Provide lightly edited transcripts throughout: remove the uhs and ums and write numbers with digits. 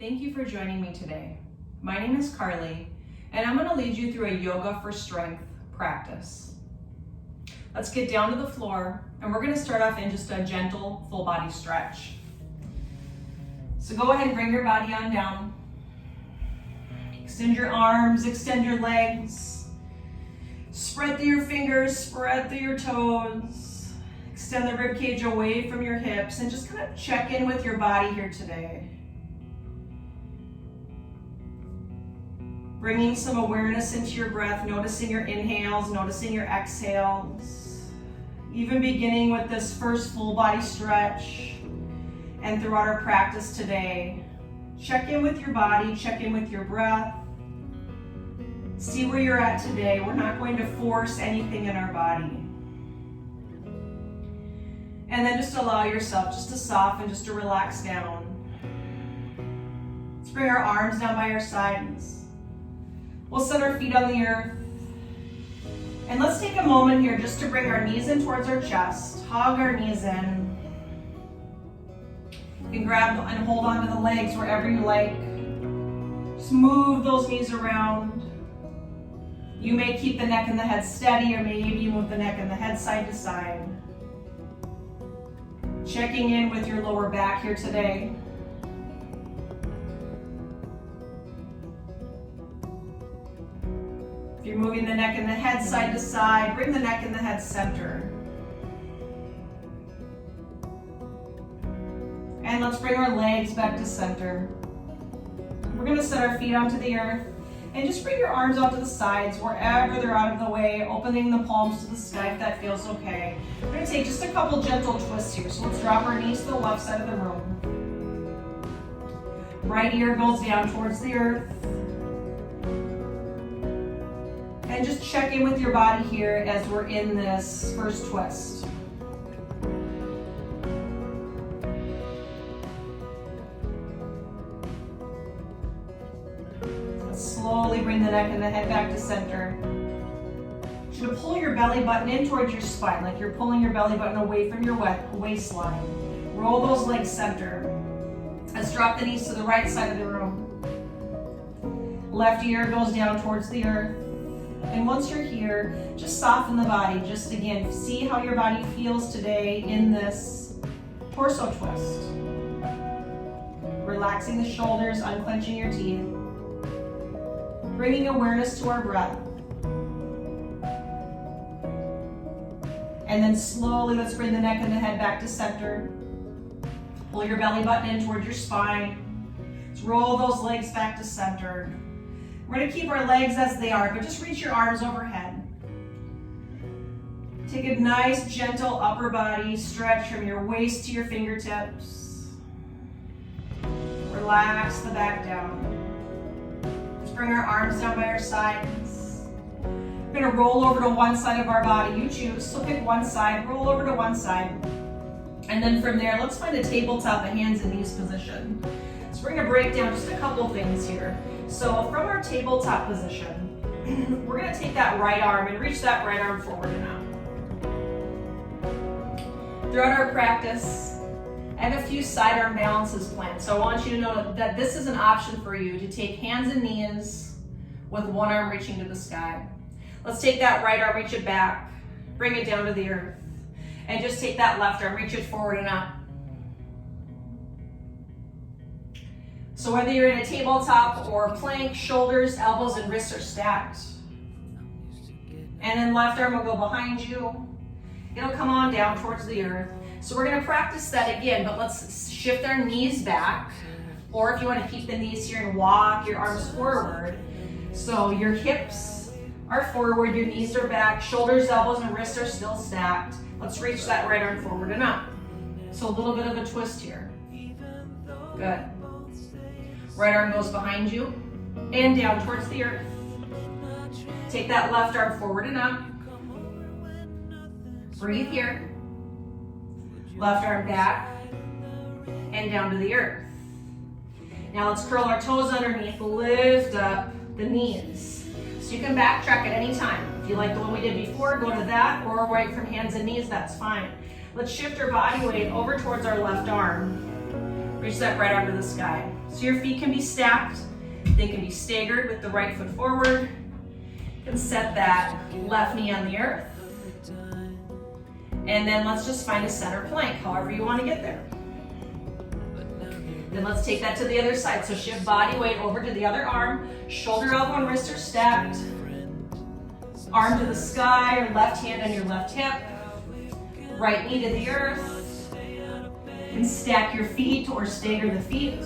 Thank you for joining me today. My name is Carly, and I'm going to lead you through a yoga for strength practice. Let's get down to the floor, and we're going to start off in just a gentle full body stretch. So go ahead and bring your body on down. Extend your arms, extend your legs. Spread through your fingers, spread through your toes. Extend the rib cage away from your hips, and just kind of check in with your body here today. Bringing some awareness into your breath, noticing your inhales, noticing your exhales. Even beginning with this first full body stretch. And throughout our practice today, check in with your body, check in with your breath. See where you're at today. We're not going to force anything in our body. And then just allow yourself just to soften, just to relax down. Let's bring our arms down by our sides. We'll set our feet on the earth. And let's take a moment here just to bring our knees in towards our chest. Hug our knees in. You can grab and hold on to the legs wherever you like. Just move those knees around. You may keep the neck and the head steady, or maybe you move the neck and the head side to side. Checking in with your lower back here today. If you're moving the neck and the head side to side, bring the neck and the head center. And let's bring our legs back to center. We're going to set our feet onto the earth and just bring your arms out to the sides wherever they're out of the way, opening the palms to the sky if that feels okay. We're going to take just a couple gentle twists here. So let's drop our knees to the left side of the room. Right ear goes down towards the earth. And just check in with your body here as we're in this first twist. Slowly bring the neck and the head back to center. You're going to pull your belly button in towards your spine, like you're pulling your belly button away from your waistline. Roll those legs center. Let's drop the knees to the right side of the room. Left ear goes down towards the earth. And once you're here, just soften the body. Just again, see how your body feels today in this torso twist. Relaxing the shoulders, unclenching your teeth. Bringing awareness to our breath. And then slowly, let's bring the neck and the head back to center. Pull your belly button in towards your spine. Let's roll those legs back to center. We're going to keep our legs as they are, but just reach your arms overhead. Take a nice, gentle upper body stretch from your waist to your fingertips. Relax the back down. Bring our arms down by our sides. We're going to roll over to one side of our body. You choose, so pick one side, roll over to one side. And then from there, let's find a tabletop, a hands and knees position. So we're going to break down just a couple things here. So from our tabletop position, we're going to take that right arm and reach that right arm forward and up. Throughout our practice, I have a few sidearm balances planned. So I want you to know that this is an option for you to take hands and knees with one arm reaching to the sky. Let's take that right arm, reach it back, bring it down to the earth, and just take that left arm, reach it forward and up. So whether you're in a tabletop or plank, shoulders, elbows, and wrists are stacked. And then left arm will go behind you. It'll come on down towards the earth. So we're going to practice that again, but let's shift our knees back. Or if you want to keep the knees here and walk your arms forward. So your hips are forward, your knees are back, shoulders, elbows, and wrists are still stacked. Let's reach that right arm forward and up. So a little bit of a twist here. Good. Right arm goes behind you and down towards the earth. Take that left arm forward and up. Breathe here. Left arm back and down to the earth. Now let's curl our toes underneath, lift up the knees. So you can backtrack at any time. If you like the one we did before, go to that, or right from hands and knees, that's fine. Let's shift our body weight over towards our left arm. Reach that right arm to the sky. So your feet can be stacked. They can be staggered with the right foot forward. You can set that left knee on the earth. And then let's just find a center plank, however you want to get there. Then let's take that to the other side. So shift body weight over to the other arm. Shoulder, elbow, and wrist are stacked. Arm to the sky, or left hand on your left hip. Right knee to the earth. You can stack your feet or stagger the feet.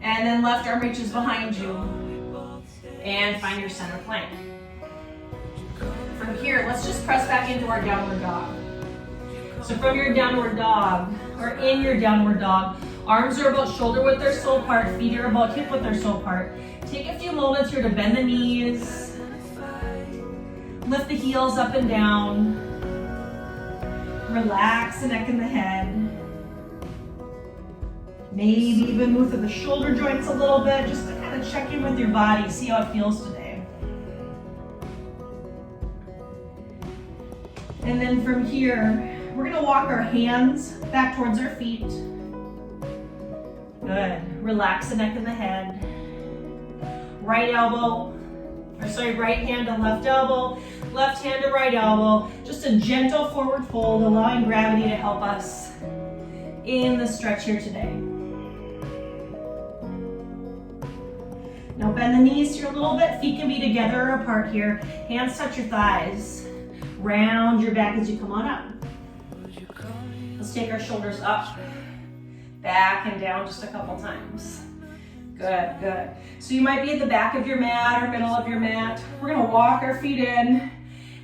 And then left arm reaches behind you. And find your center plank. From here, let's just press back into our downward dog. So from your downward dog, or in your downward dog, arms are about shoulder width or so apart, feet are about hip width or so apart. Take a few moments here to bend the knees, lift the heels up and down, relax the neck and the head. Maybe even move through the shoulder joints a little bit, just to kind of check in with your body, see how it feels today. And then from here, we're gonna walk our hands back towards our feet. Good. Relax the neck and the head. Right hand to left elbow, left hand to right elbow. Just a gentle forward fold, allowing gravity to help us in the stretch here today. Now bend the knees here a little bit. Feet can be together or apart here. Hands touch your thighs. Round your back as you come on up. Let's take our shoulders up, back and down just a couple times. Good, good. So you might be at the back of your mat or middle of your mat. We're gonna walk our feet in,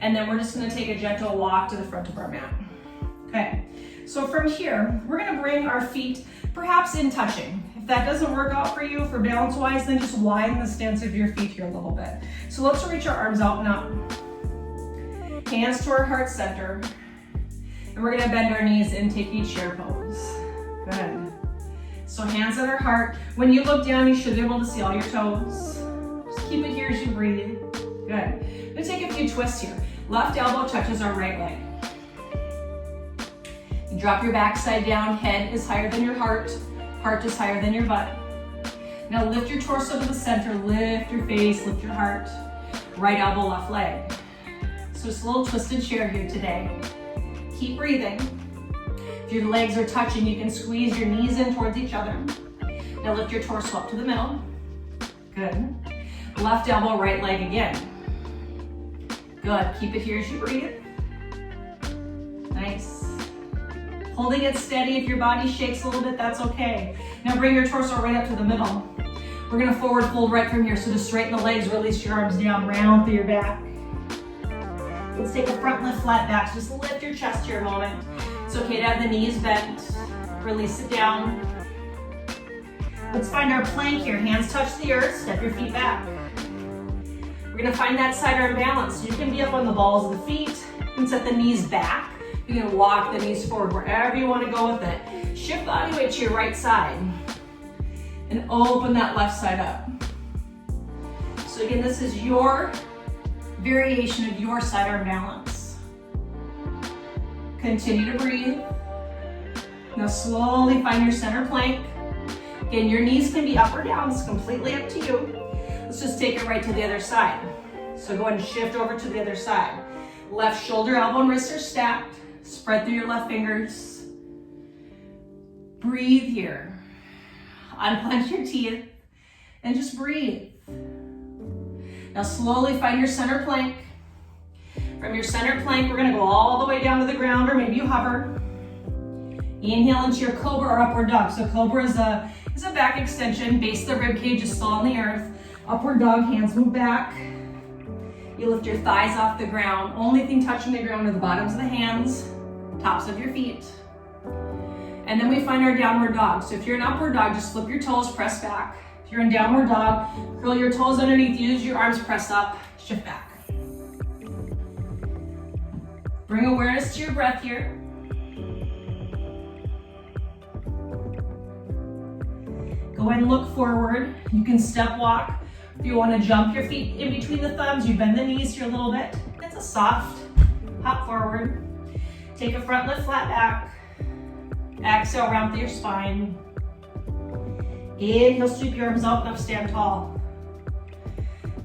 and then we're just gonna take a gentle walk to the front of our mat. Okay, so from here, we're gonna bring our feet perhaps in touching. If that doesn't work out for you for balance-wise, then just widen the stance of your feet here a little bit. So let's reach our arms out and up. Hands to our heart center. And we're gonna bend our knees and take each chair pose. Good. So hands at our heart. When you look down, you should be able to see all your toes. Just keep it here as you breathe. Good. I'm gonna take a few twists here. Left elbow touches our right leg. You drop your backside down, head is higher than your heart is higher than your butt. Now lift your torso to the center, lift your face, lift your heart. Right elbow, left leg. So just a little twisted chair here today. Keep breathing. If your legs are touching, you can squeeze your knees in towards each other. Now lift your torso up to the middle. Good. Left elbow, right leg again. Good. Keep it here as you breathe. Nice. Holding it steady. If your body shakes a little bit, that's okay. Now bring your torso right up to the middle. We're gonna forward fold right from here. So just straighten the legs, release your arms down, round through your back. Let's take a front lift, flat back. So just lift your chest here a moment. It's okay to have the knees bent. Release it down. Let's find our plank here. Hands touch the earth, step your feet back. We're gonna find that sidearm balance. So you can be up on the balls of the feet. You can set the knees back. You're gonna walk the knees forward wherever you wanna go with it. Shift body weight to your right side. And open that left side up. So again, this is your variation of your sidearm balance. Continue to breathe. Now slowly find your center plank. Again, your knees can be up or down, it's completely up to you. Let's just take it right to the other side. So go ahead and shift over to the other side. Left shoulder, elbow, and wrist are stacked. Spread through your left fingers. Breathe here. Unclench your teeth and just breathe. Now slowly find your center plank. From your center plank, we're gonna go all the way down to the ground, or maybe you hover. Inhale into your Cobra or upward dog. So Cobra is a back extension, base of the rib cage is still on the earth. Upward dog, hands move back. You lift your thighs off the ground. Only thing touching the ground are the bottoms of the hands, tops of your feet. And then we find our downward dog. So if you're in upward dog, just flip your toes, press back. If you're in downward dog, curl your toes underneath, use your arms, press up, shift back. Bring awareness to your breath here. Go ahead and look forward. You can step walk. If you want to jump your feet in between the thumbs, you bend the knees here a little bit. It's a soft hop forward. Take a front lift, flat back. Exhale, round through your spine. Inhale, sweep your arms up and up, stand tall.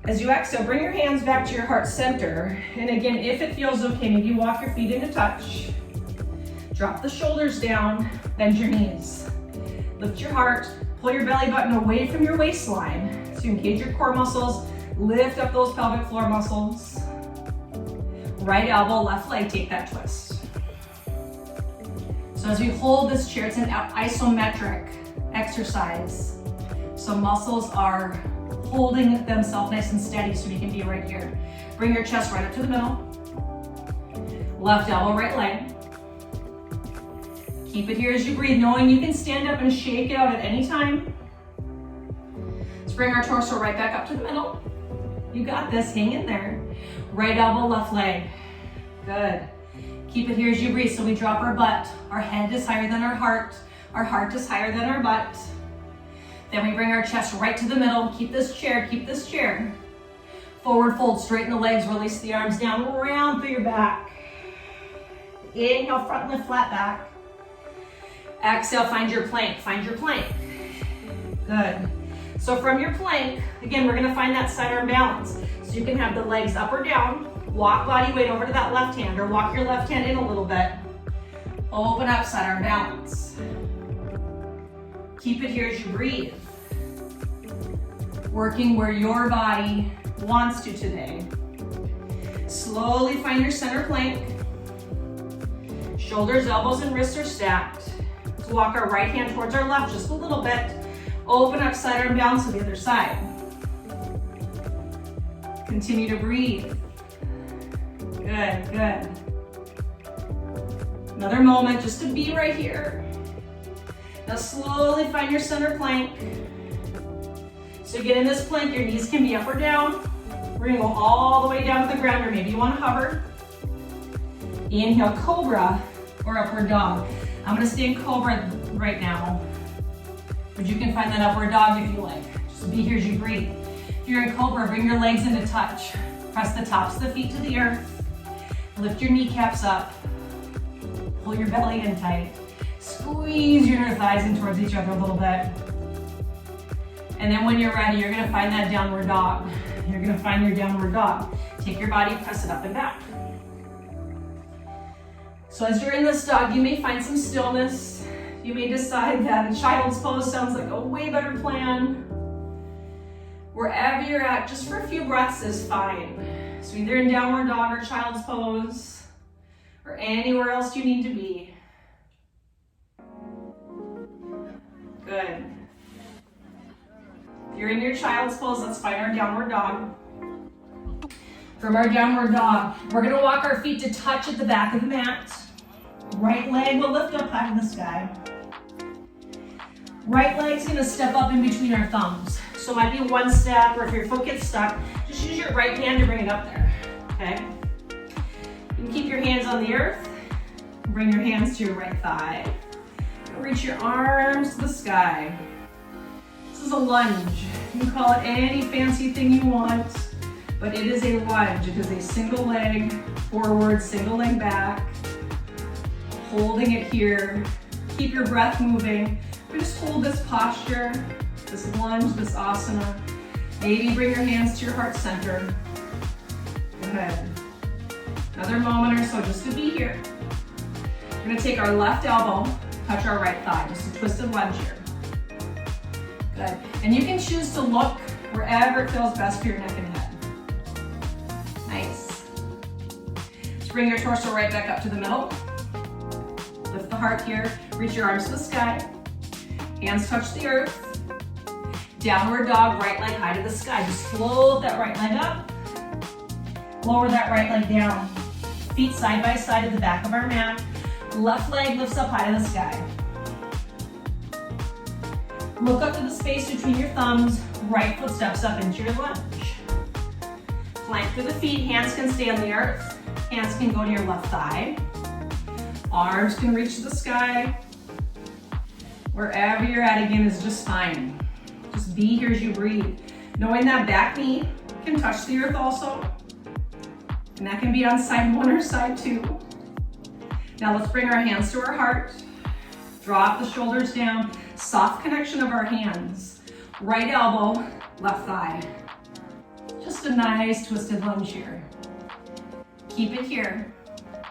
As you exhale, bring your hands back to your heart center. And again, if it feels okay, maybe walk your feet into touch. Drop the shoulders down, bend your knees. Lift your heart, pull your belly button away from your waistline. So you engage your core muscles, lift up those pelvic floor muscles. Right elbow, left leg, take that twist. So as we hold this chair, it's an isometric exercise. So muscles are holding themselves nice and steady so we can be right here. Bring your chest right up to the middle. Left elbow, right leg. Keep it here as you breathe, knowing you can stand up and shake it out at any time. Let's bring our torso right back up to the middle. You got this, hang in there. Right elbow, left leg. Good. Keep it here as you breathe. So we drop our butt. Our head is higher than our heart is higher than our butt. Then we bring our chest right to the middle. Keep this chair, keep this chair. Forward fold, straighten the legs, release the arms down, round through your back. Inhale, front lift, flat back. Exhale, find your plank, find your plank. Good. So from your plank, again, we're gonna find that sidearm balance. So you can have the legs up or down, walk body weight over to that left hand, or walk your left hand in a little bit. Open up, sidearm balance. Keep it here as you breathe. Working where your body wants to today. Slowly find your center plank. Shoulders, elbows, and wrists are stacked. Let's walk our right hand towards our left just a little bit. Open up, sidearm balance to the other side. Continue to breathe. Good, good. Another moment just to be right here. Now slowly find your center plank. So get in this plank, your knees can be up or down. We're gonna go all the way down to the ground, or maybe you wanna hover. Inhale, Cobra or upward dog. I'm gonna stay in Cobra right now, but you can find that upward dog if you like. Just be here as you breathe. If you're in Cobra, bring your legs into touch. Press the tops of the feet to the earth. Lift your kneecaps up. Pull your belly in tight. Squeeze your inner thighs in towards each other a little bit. And then when you're ready, you're gonna find that downward dog. You're gonna find your downward dog. Take your body, press it up and back. So as you're in this dog, you may find some stillness. You may decide that a child's pose sounds like a way better plan. Wherever you're at, just for a few breaths is fine. So either in downward dog or child's pose, or anywhere else you need to be. Good. If you're in your child's pose, let's find our downward dog. From our downward dog, we're gonna walk our feet to touch at the back of the mat. Right leg will lift up high in the sky. Right leg's gonna step up in between our thumbs. So it might be one step, or if your foot gets stuck, just use your right hand to bring it up there, okay? You can keep your hands on the earth. Bring your hands to your right thigh. Reach your arms to the sky. This is a lunge. You can call it any fancy thing you want, but it is a lunge. It is a single leg forward, single leg back. Holding it here. Keep your breath moving. We just hold this posture, this lunge, this asana. Maybe bring your hands to your heart center. Good. Another moment or so just to be here. We're gonna take our left elbow, touch our right thigh, just a twisted lunge here. Good. And you can choose to look wherever it feels best for your neck and head. Nice. Let's bring your torso right back up to the middle. Lift the heart here. Reach your arms to the sky. Hands touch the earth. Downward dog, right leg high to the sky. Just float that right leg up. Lower that right leg down. Feet side by side at the back of our mat. Left leg lifts up high to the sky. Look up to the space between your thumbs. Right foot steps up into your lunge. Plank through the feet. Hands can stay on the earth. Hands can go to your left thigh. Arms can reach to the sky. Wherever you're at, again, is just fine. Just be here as you breathe. Knowing that back knee can touch the earth also. And that can be on side one or side two. Now let's bring our hands to our heart. Drop the shoulders down, soft connection of our hands. Right elbow, left thigh. Just a nice twisted lunge here. Keep it here.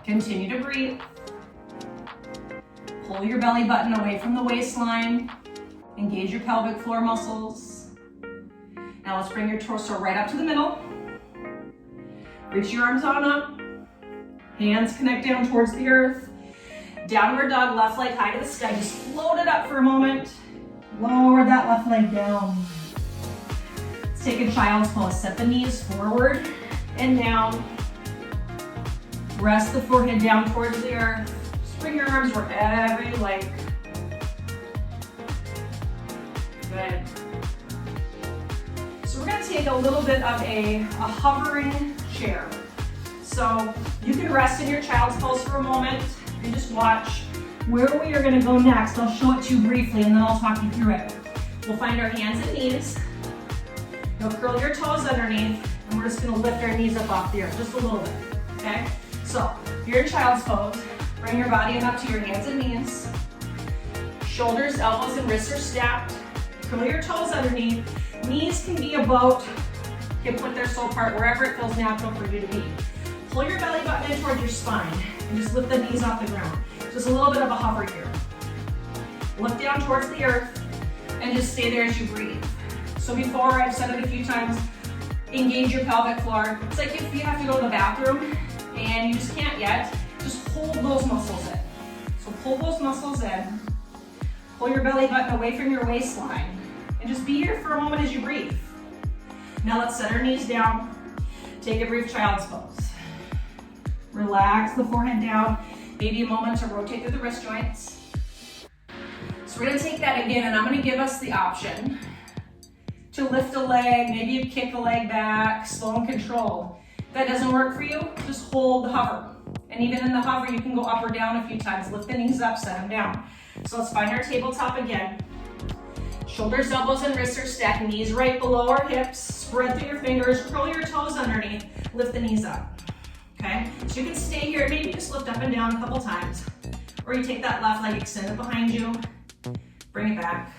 Continue to breathe. Pull your belly button away from the waistline. Engage your pelvic floor muscles. Now let's bring your torso right up to the middle. Reach your arms on up. Hands connect down towards the earth. Downward dog, left leg high to the sky. Just float it up for a moment. Lower that left leg down. Let's take a child's pose. Set the knees forward and down. Rest the forehead down towards the earth. Just bring your arms wherever you like. Good. So we're gonna take a little bit of a hovering chair. So you can rest in your child's pose for a moment and just watch where we are gonna go next. I'll show it to you briefly and then I'll talk you through it. We'll find our hands and knees. You'll curl your toes underneath and we're just gonna lift our knees up off the earth just a little bit, okay? So you're in child's pose. Bring your body up to your hands and knees. Shoulders, elbows, and wrists are stacked. Curl your toes underneath. Knees can be about hip width or so apart, wherever it feels natural for you to be. Pull your belly button in towards your spine and just lift the knees off the ground. Just a little bit of a hover here. Look down towards the earth and just stay there as you breathe. So before, I've said it a few times, engage your pelvic floor. It's like if you have to go to the bathroom and you just can't yet, just hold those muscles in. So pull those muscles in. Pull your belly button away from your waistline and just be here for a moment as you breathe. Now let's set our knees down. Take a brief child's pose. Relax the forehead down. Maybe a moment to rotate through the wrist joints. So we're gonna take that again and I'm gonna give us the option to lift a leg, maybe you kick a leg back, slow and control. If that doesn't work for you, just hold the hover. And even in the hover, you can go up or down a few times. Lift the knees up, set them down. So let's find our tabletop again. Shoulders, elbows, and wrists are stacked. Knees right below our hips. Spread through your fingers. Curl your toes underneath. Lift the knees up. Okay? So you can stay here. Maybe just lift up and down a couple times. Or you take that left leg, extend it behind you. Bring it back.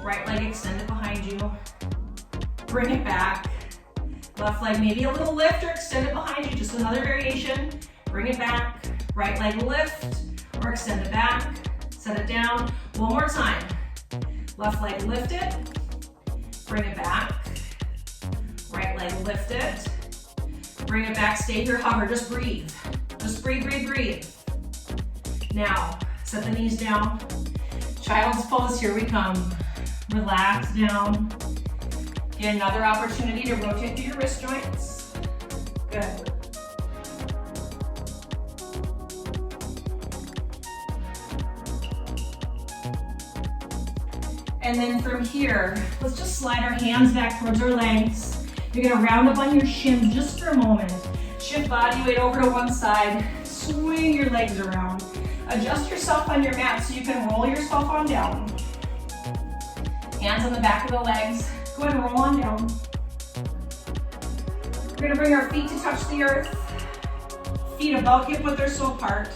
Right leg, extend it behind you. Bring it back. Left leg, maybe a little lift or extend it behind you. Just another variation. Bring it back. Right leg lift or extend it back. Set it down. One more time. Left leg lift it. Bring it back. Right leg lift it. Bring it back. Stay here, hover. Just breathe. Just breathe, breathe, breathe. Now, set the knees down. Child's pose, here we come. Relax down. Get another opportunity to rotate through your wrist joints. Good. And then from here, let's just slide our hands back towards our legs. You're gonna round up on your shins just for a moment. Shift body weight over to one side. Swing your legs around. Adjust yourself on your mat so you can roll yourself on down. Hands on the back of the legs. Go ahead and roll on down. We're gonna bring our feet to touch the earth. Feet about hip width or so apart.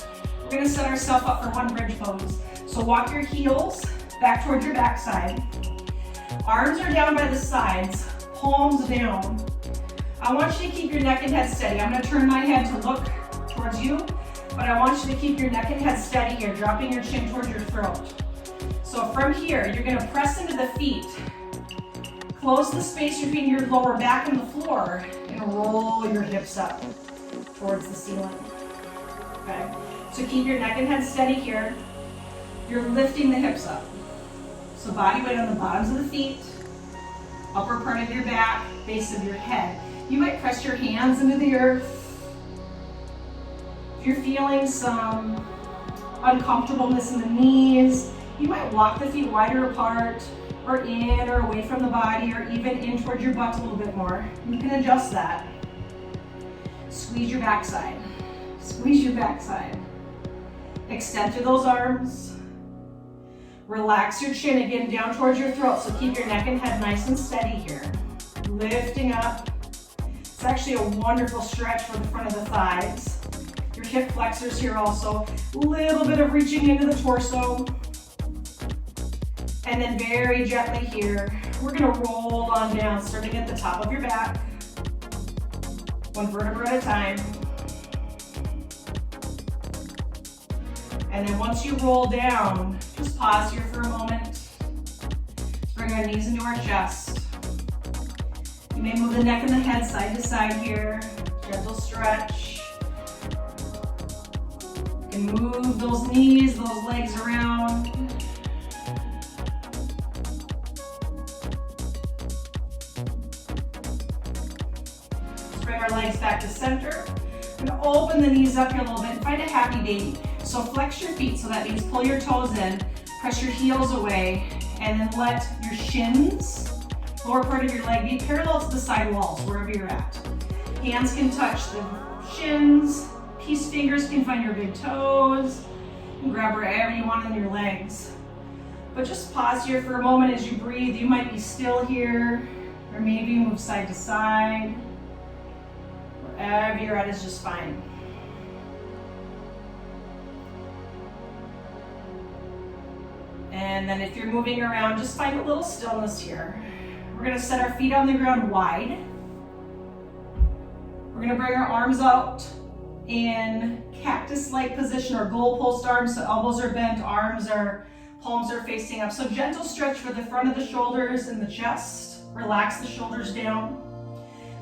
We're gonna set ourselves up for one bridge pose. So walk your heels back towards your backside. Arms are down by the sides, palms down. I want you to keep your neck and head steady. I'm gonna turn my head to look towards you, but I want you to keep your neck and head steady here, dropping your chin towards your throat. So from here, you're gonna press into the feet. Close the space between your lower back and the floor and roll your hips up towards the ceiling. Okay, so keep your neck and head steady here. You're lifting the hips up. So body weight on the bottoms of the feet, upper part of your back, base of your head. You might press your hands into the earth. If you're feeling some uncomfortableness in the knees, you might walk the feet wider apart, or in or away from the body, or even in towards your butt a little bit more. You can adjust that. Squeeze your backside. Squeeze your backside. Extend through those arms. Relax your chin again down towards your throat, so keep your neck and head nice and steady here. Lifting up. It's actually a wonderful stretch for the front of the thighs. Your hip flexors here also. A little bit of reaching into the torso. And then very gently here, we're gonna roll on down, starting at the top of your back. One vertebra at a time. And then once you roll down, just pause here for a moment. Bring our knees into our chest. You may move the neck and the head side to side here. Gentle stretch. You can move those knees, those legs around. Let's bring our legs back to center. We're gonna open the knees up here a little bit and find a happy baby. So flex your feet, so that means pull your toes in, press your heels away, and then let your shins, lower part of your leg, be parallel to the side walls, wherever you're at. Hands can touch the shins, peace fingers can find your big toes, and grab wherever you want on your legs. But just pause here for a moment as you breathe. You might be still here, or maybe move side to side. Wherever you're at is just fine. And then if you're moving around, just find a little stillness here. We're gonna set our feet on the ground wide. We're gonna bring our arms out in cactus-like position or goalpost arms, so elbows are bent, palms are facing up. So gentle stretch for the front of the shoulders and the chest. Relax the shoulders down.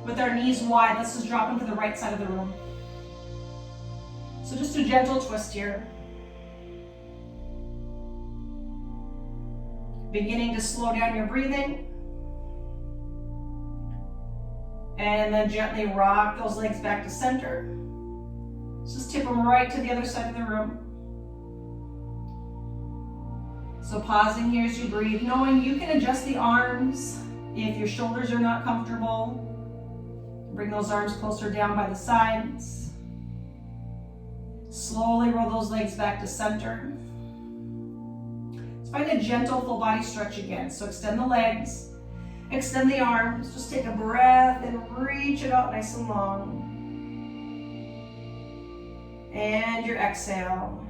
With our knees wide, let's just drop them to the right side of the room. So just a gentle twist here. Beginning to slow down your breathing. And then gently rock those legs back to center. Just tip them right to the other side of the room. So pausing here as you breathe, knowing you can adjust the arms if your shoulders are not comfortable. Bring those arms closer down by the sides. Slowly roll those legs back to center. Find a gentle full body stretch again. So extend the legs, extend the arms. Just take a breath and reach it out nice and long. And your exhale.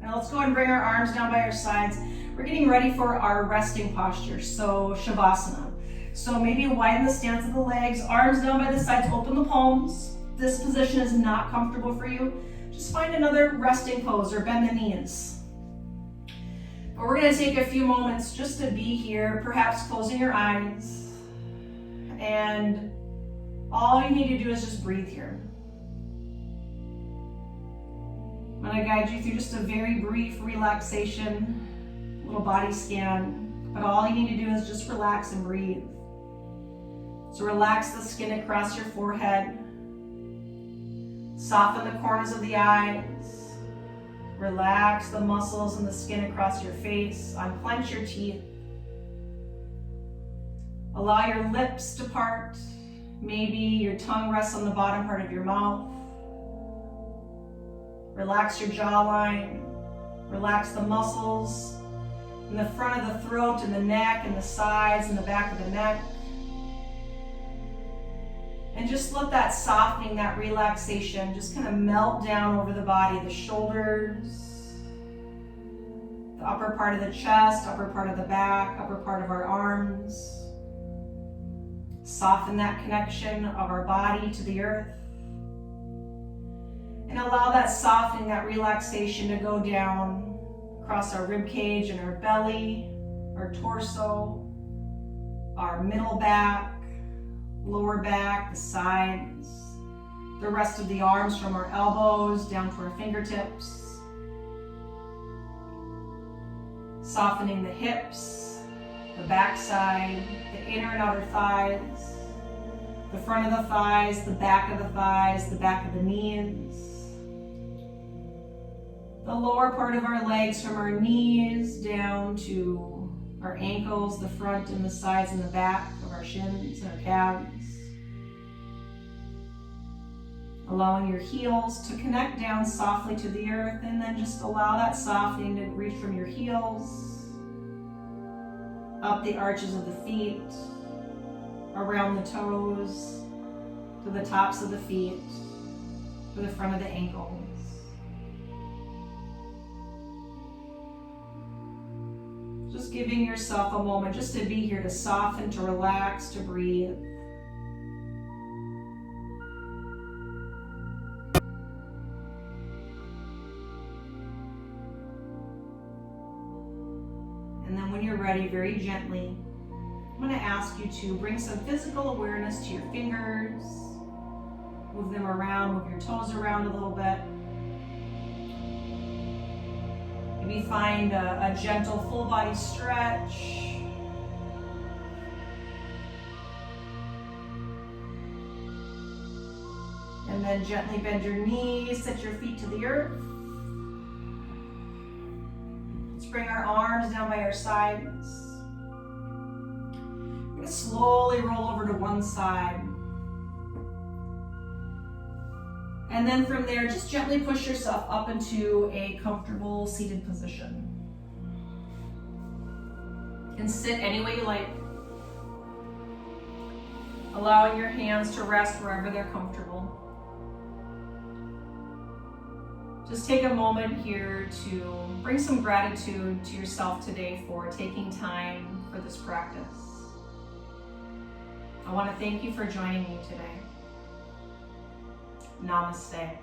Now let's go ahead and bring our arms down by our sides. We're getting ready for our resting posture, so Savasana. So maybe widen the stance of the legs, arms down by the sides, open the palms. If this position is not comfortable for you, just find another resting pose or bend the knees. But we're going to take a few moments just to be here, perhaps closing your eyes. And all you need to do is just breathe here. I'm going to guide you through just a very brief relaxation, little body scan. But all you need to do is just relax and breathe. So relax the skin across your forehead. Soften the corners of the eyes. Relax the muscles and the skin across your face. Unclench your teeth. Allow your lips to part. Maybe your tongue rests on the bottom part of your mouth. Relax your jawline. Relax the muscles in the front of the throat and the neck and the sides and the back of the neck. And just let that softening, that relaxation just kind of melt down over the body, the shoulders, the upper part of the chest, upper part of the back, upper part of our arms. Soften that connection of our body to the earth. And allow that softening, that relaxation to go down across our rib cage and our belly, our torso, our middle back, lower back, the sides, the rest of the arms from our elbows down to our fingertips. Softening the hips, the back side, the inner and outer thighs, the front of the thighs, the back of the thighs, the back of the knees, the lower part of our legs from our knees down to our ankles, the front and the sides and the back of our shins and our calves. Allowing your heels to connect down softly to the earth, and then just allow that softening to reach from your heels, up the arches of the feet, around the toes, to the tops of the feet, to the front of the ankles. Just giving yourself a moment just to be here, to soften, to relax, to breathe. And then when you're ready, very gently, I'm going to ask you to bring some physical awareness to your fingers. Move them around, move your toes around a little bit. Maybe find a gentle full body stretch. And then gently bend your knees, set your feet to the earth. Let's bring our arms down by our sides. We're going to slowly roll over to one side. And then from there, just gently push yourself up into a comfortable seated position. And sit any way you like. Allowing your hands to rest wherever they're comfortable. Just take a moment here to bring some gratitude to yourself today for taking time for this practice. I want to thank you for joining me today. Namaste.